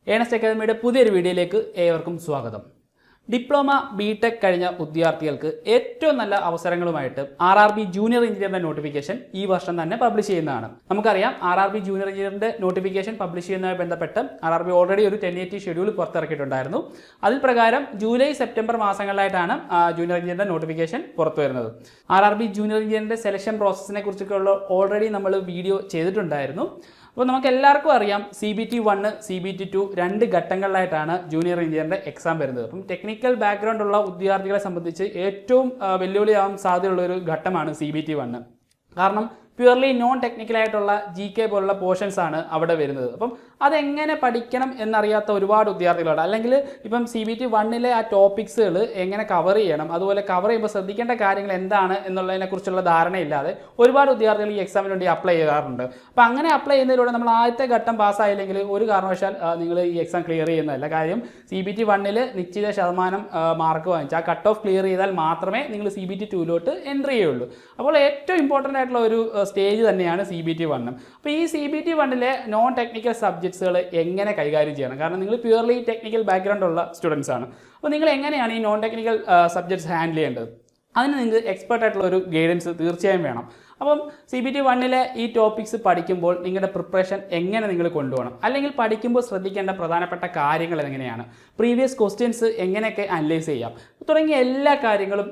Ernest അക്കാദമിയുടെ പുതിയൊരു വീഡിയോയിലേക്ക് ഏവർക്കും സ്വാഗതം. ഡിപ്ലോമ ബിടെക് കഴിഞ്ഞ വിദ്യാർത്ഥികൾക്ക് ഏറ്റവും നല്ല അവസരങ്ങളുമായിട്ട് RRB ജൂനിയർ എഞ്ചിനീയറിന്റെ നോട്ടിഫിക്കേഷൻ ഈ വർഷം തന്നെ പബ്ലിഷ് ചെയ്യുന്നതാണ്. നമുക്കറിയാം RRB ജൂനിയർ എഞ്ചിനീയറിന്റെ നോട്ടിഫിക്കേഷൻ പബ്ലിഷ് ചെയ്യുന്നതുമായി ബന്ധപ്പെട്ട് RRB ഓൾറെഡി ഒരു 1080 ഷെഡ്യൂൾ പുറത്തിറക്കിയിട്ടുണ്ടായിരുന്നു. അതിൽ പ്രകാരം ജൂലൈ സെപ്റ്റംബർ മാസങ്ങളിലായിട്ടാണ് ജൂനിയർ എഞ്ചിനീയറിന്റെ നോട്ടിഫിക്കേഷൻ പുറത്തു വരുന്നത്. RRB ജൂനിയർ എഞ്ചിനീയറിന്റെ സെലക്ഷൻ പ്രോസസ്സിനെ കുറിച്ചൊക്കെയുള്ള ഓൾറെഡി നമ്മൾ വീഡിയോ ചെയ്തിട്ടുണ്ടായിരുന്നു. അപ്പോൾ നമുക്ക് എല്ലാവർക്കും അറിയാം CBT 1, CBT 2 രണ്ട് ഘട്ടങ്ങളിലായിട്ടാണ് ജൂനിയർ എഞ്ചിനീയറിൻ്റെ എക്സാം വരുന്നത്. അപ്പം ടെക്നിക്കൽ ബാക്ക്ഗ്രൗണ്ട് ഉള്ള വിദ്യാർത്ഥികളെ സംബന്ധിച്ച് ഏറ്റവും വെല്ലുവിളിയാവാൻ സാധ്യതയുള്ള ഒരു ഘട്ടമാണ് CBT 1. കാരണം പ്യുവർലി നോൺ ടെക്നിക്കലായിട്ടുള്ള GK പോലുള്ള പോർഷൻസ് ആണ് അവിടെ വരുന്നത്. അപ്പം അതെങ്ങനെ പഠിക്കണം എന്നറിയാത്ത ഒരുപാട് വിദ്യാർത്ഥികളുണ്ട്. അല്ലെങ്കിൽ ഇപ്പം CBT 1 ആ ടോപ്പിക്സുകൾ എങ്ങനെ കവർ ചെയ്യണം, അതുപോലെ കവർ ചെയ്യുമ്പോൾ ശ്രദ്ധിക്കേണ്ട കാര്യങ്ങൾ എന്താണ് എന്നുള്ളതിനെക്കുറിച്ചുള്ള ധാരണയില്ലാതെ ഒരുപാട് വിദ്യാർത്ഥികൾ ഈ എക്സാമിന് വേണ്ടി അപ്ലൈ ചെയ്യാറുണ്ട്. അപ്പോൾ അങ്ങനെ അപ്ലൈ ചെയ്യുന്നതിലൂടെ നമ്മൾ ആദ്യത്തെ ഘട്ടം പാസ്സായില്ലെങ്കിൽ ഒരു കാരണവശാൽ നിങ്ങൾ ഈ എക്സാം ക്ലിയർ ചെയ്യുന്നതല്ല. കാര്യം CBT 1 നിശ്ചിത ശതമാനം മാർക്ക് വാങ്ങിച്ച് ആ കട്ട് ഓഫ് ക്ലിയർ ചെയ്താൽ മാത്രമേ നിങ്ങൾ CBT 2 എൻട്രി ചെയ്യുള്ളൂ. അപ്പോൾ ഏറ്റവും ഇമ്പോർട്ടൻ്റ് ആയിട്ടുള്ള ഒരു സ്റ്റേജ് തന്നെയാണ് CBT 1. അപ്പോൾ ഈ CBT 1 നോൺ ടെക്നിക്കൽ സബ്ജക്ട്സുകൾ എങ്ങനെ കൈകാര്യം ചെയ്യണം? കാരണം നിങ്ങൾ പ്യുവർലി ടെക്നിക്കൽ ബാക്ക്ഗ്രൗണ്ട് ഉള്ള സ്റ്റുഡൻസ് ആണ്. അപ്പോൾ നിങ്ങൾ എങ്ങനെയാണ് ഈ നോൺ ടെക്നിക്കൽ സബ്ജക്ട്സ് ഹാൻഡിൽ ചെയ്യേണ്ടത്? അതിന് നിങ്ങൾക്ക് എക്സ്പെർട്ട് ആയിട്ടുള്ള ഒരു ഗൈഡൻസ് തീർച്ചയായും വേണം. അപ്പം CBT 1 ഈ ടോപ്പിക്സ് പഠിക്കുമ്പോൾ നിങ്ങളുടെ പ്രിപ്പറേഷൻ എങ്ങനെ നിങ്ങൾ കൊണ്ടുപോകണം, അല്ലെങ്കിൽ പഠിക്കുമ്പോൾ ശ്രദ്ധിക്കേണ്ട പ്രധാനപ്പെട്ട കാര്യങ്ങൾ എങ്ങനെയാണ്, പ്രീവിയസ് ക്വസ്റ്റ്യൻസ് എങ്ങനെയൊക്കെ അനലൈസ് ചെയ്യാം തുടങ്ങിയ എല്ലാ കാര്യങ്ങളും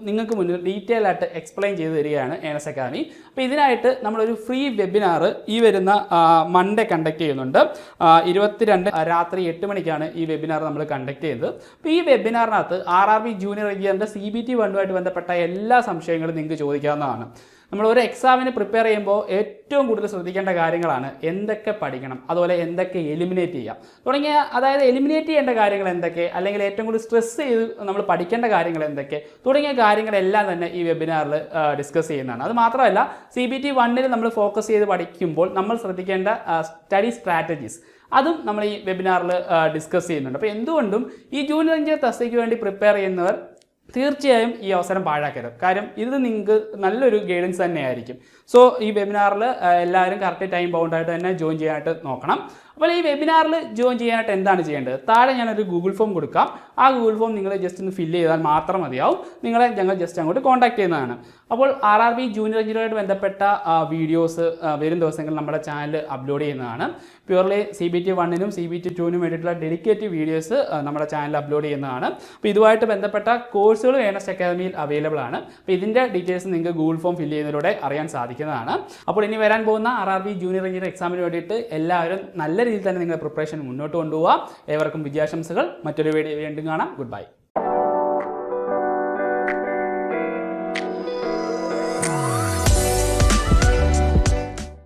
നിങ്ങൾക്ക് മുന്നിൽ ഡീറ്റെയിൽ ആയിട്ട് എക്സ്പ്ലെയിൻ ചെയ്ത് തരികയാണ് ഏണസ്റ്റ് അക്കാദമി. അപ്പോൾ ഇതിനായിട്ട് നമ്മളൊരു ഫ്രീ വെബിനാർ ഈ വരുന്ന മൺഡേ കണ്ടക്ട് ചെയ്യുന്നുണ്ട്. 22 രാത്രി 8 മണിക്കാണ് ഈ വെബിനാർ നമ്മൾ കണ്ടക്ട് ചെയ്യുന്നത്. അപ്പോൾ ഈ വെബിനാറിനകത്ത് RRB ജൂനിയർ എഞ്ചിനീയറിൻ്റെ CBT 1 ബന്ധപ്പെട്ട എല്ലാ സംശയങ്ങളും നിങ്ങൾക്ക് ചോദിക്കാവുന്നതാണ്. നമ്മൾ ഒരു എക്സാമിന് പ്രിപ്പയർ ചെയ്യുമ്പോൾ ഏറ്റവും കൂടുതൽ ശ്രദ്ധിക്കേണ്ട കാര്യങ്ങളാണ് എന്തൊക്കെ പഠിക്കണം, അതുപോലെ എന്തൊക്കെ എലിമിനേറ്റ് ചെയ്യാം തുടങ്ങിയ, അതായത് എലിമിനേറ്റ് ചെയ്യേണ്ട കാര്യങ്ങൾ എന്തൊക്കെ, അല്ലെങ്കിൽ ഏറ്റവും കൂടുതൽ സ്ട്രെസ് ചെയ്ത് നമ്മൾ പഠിക്കേണ്ട കാര്യങ്ങൾ എന്തൊക്കെ തുടങ്ങിയ കാര്യങ്ങളെല്ലാം തന്നെ ഈ വെബിനാറിൽ ഡിസ്കസ് ചെയ്യുന്നതാണ്. അത് മാത്രമല്ല CBT 1 നമ്മൾ ഫോക്കസ് ചെയ്ത് പഠിക്കുമ്പോൾ നമ്മൾ ശ്രദ്ധിക്കേണ്ട സ്റ്റഡി സ്ട്രാറ്റജീസ് അതും നമ്മൾ ഈ വെബിനാറിൽ ഡിസ്കസ് ചെയ്യുന്നുണ്ട്. അപ്പോൾ എന്തുകൊണ്ടും ഈ ജൂനിയർ എഞ്ചിനീയർ തസ്തികയ്ക്ക് വേണ്ടി പ്രിപ്പയർ ചെയ്യുന്നവർ തീർച്ചയായും ഈ അവസരം പാഴാക്കരുത്. കാര്യം ഇത് നിങ്ങൾക്ക് നല്ലൊരു ഗൈഡൻസ് തന്നെയായിരിക്കും. സോ ഈ വെബിനാറിൽ എല്ലാവരും കറക്റ്റ് ടൈം ബൗണ്ടായിട്ട് തന്നെ ജോയിൻ ചെയ്യാനായിട്ട് നോക്കണം. അപ്പോൾ ഈ വെബിനാറിൽ ജോയിൻ ചെയ്യാനായിട്ട് എന്താണ് ചെയ്യേണ്ടത്? താഴെ ഞാനൊരു ഗൂഗിൾ ഫോം കൊടുക്കാം. ആ ഗൂഗിൾ ഫോം നിങ്ങൾ ജസ്റ്റ് ഒന്ന് ഫില്ല് ചെയ്താൽ മാത്രം മതിയാവും. ഞങ്ങൾ ജസ്റ്റ് അങ്ങോട്ട് കോൺടാക്ട് ചെയ്യുന്നതാണ്. അപ്പോൾ RRB ജൂനിയർ എഞ്ചിനീയറുമായിട്ട് ബന്ധപ്പെട്ട വീഡിയോസ് വരും ദിവസങ്ങളിൽ നമ്മുടെ ചാനൽ അപ്ലോഡ് ചെയ്യുന്നതാണ്. പ്യുവർലി CBT 1 CBT 2 വേണ്ടിയിട്ടുള്ള ഡെഡിക്കേറ്റീവ് വീഡിയോസ് നമ്മുടെ ചാനൽ അപ്ലോഡ് ചെയ്യുന്നതാണ്. അപ്പോൾ ഇതുമായിട്ട് ബന്ധപ്പെട്ട കോഴ്സുകൾ ഏണസ്റ്റ് അക്കാദമിയിൽ അവൈലബിൾ ആണ്. അപ്പോൾ ഇതിൻ്റെ ഡീറ്റെയിൽസ് നിങ്ങൾക്ക് ഗൂഗിൾ ഫോം ഫില്ല് ചെയ്യുന്നതിലൂടെ അറിയാൻ സാധിക്കുന്നതാണ്. അപ്പോൾ ഇനി വരാൻ പോകുന്ന RRB ജൂനിയർ എഞ്ചിനീയർ എക്സാമിന് വേണ്ടിയിട്ട് എല്ലാവരും നല്ല രീതിയിൽ തന്നെ നിങ്ങളുടെ പ്രിപ്പറേഷൻ മുന്നോട്ട് കൊണ്ടുപോകുക. ഏവർക്കും വിജയാശംസകൾ. മറ്റൊരു വീഡിയോ വീണ്ടും കാണാം. Good bye.